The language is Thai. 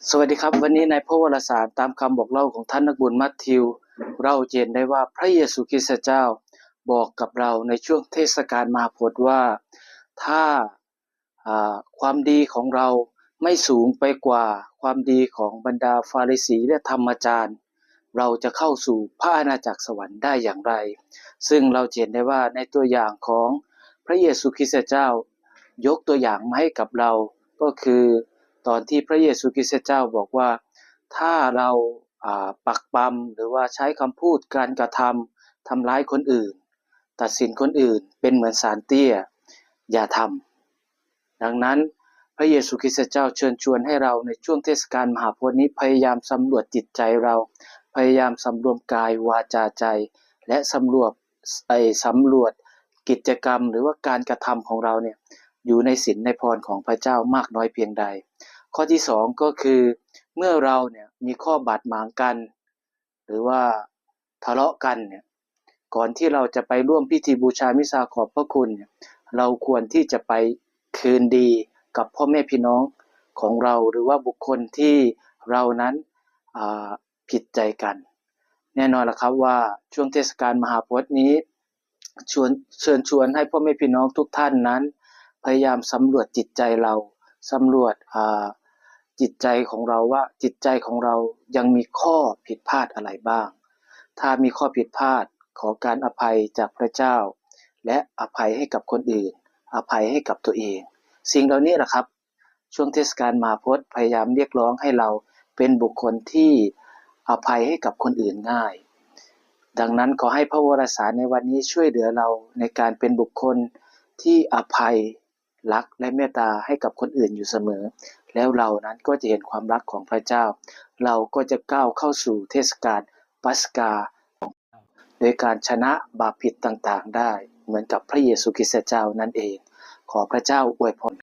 สวัสดีครับวันนี้ในพระวารสารตามคำบอกเล่าของท่านนักบุญมัทธิวเราเห็นได้ว่าพระเยซูคริสต์เจ้าบอกกับเราในช่วงเทศกาลมหาพรว่าถ้าความดีของเราไม่สูงไปกว่าความดีของบรรดาฟาริสีและธรรมจารย์เราจะเข้าสู่พระอาณาจักรสวรรค์ได้อย่างไรซึ่งเราเห็นได้ว่าในตัวอย่างของพระเยซูคริสต์เจ้ายกตัวอย่างมาให้กับเราก็คือตอนที่พระเยซูคริสต์เจ้าบอกว่าถ้าเราปักปำหรือว่าใช้คำพูดการกระทำร้ายคนอื่นตัดสินคนอื่นเป็นเหมือนศาลเตี้ยอย่าทำดังนั้นพระเยซูคริสต์เจ้าเชิญชวนให้เราในช่วงเทศกาลมหาพรนี้พยายามสำรวจจิตใจเราพยายามสำรวมกายวาจาใจและสำรวจกิจกรรมหรือว่าการกระทำของเราเนี่ยอยู่ในศีลในพรของพระเจ้ามากน้อยเพียงใดข้อที่สองก็คือเมื่อเราเนี่ยมีข้อบาดหมางกันหรือว่าทะเลาะกันเนี่ยก่อนที่เราจะไปร่วมพิธีบูชามิสาขอบพระคุณเนี่ยเราควรที่จะไปคืนดีกับพ่อแม่พี่น้องของเราหรือว่าบุคคลที่เรานั้นผิดใจกันแน่นอนละครับว่าช่วงเทศกาลมหาพรนี้เชิญชวนให้พ่อแม่พี่น้องทุกท่านนั้นพยายามสำรวจจิตใจเราสำรวจจิตใจของเราว่าจิตใจของเรายังมีข้อผิดพลาดอะไรบ้างถ้ามีข้อผิดพลาดขอการอภัยจากพระเจ้าและอภัยให้กับคนอื่นอภัยให้กับตัวเองสิ่งเหล่านี้แหละครับช่วงเทศกาลมหาพรพยายามเรียกร้องให้เราเป็นบุคคลที่อภัยให้กับคนอื่นง่ายดังนั้นขอให้พระวรสารในวันนี้ช่วยเหลือเราในการเป็นบุคคลที่อภัยรักและเมตตาให้กับคนอื่นอยู่เสมอแล้วเรานั้นก็จะเห็นความรักของพระเจ้าเราก็จะก้าวเข้าสู่เทศกาลปัสกาโดยการชนะบาปผิดต่างๆได้เหมือนกับพระเยซูคริสต์เจ้านั่นเองขอพระเจ้าอวยพร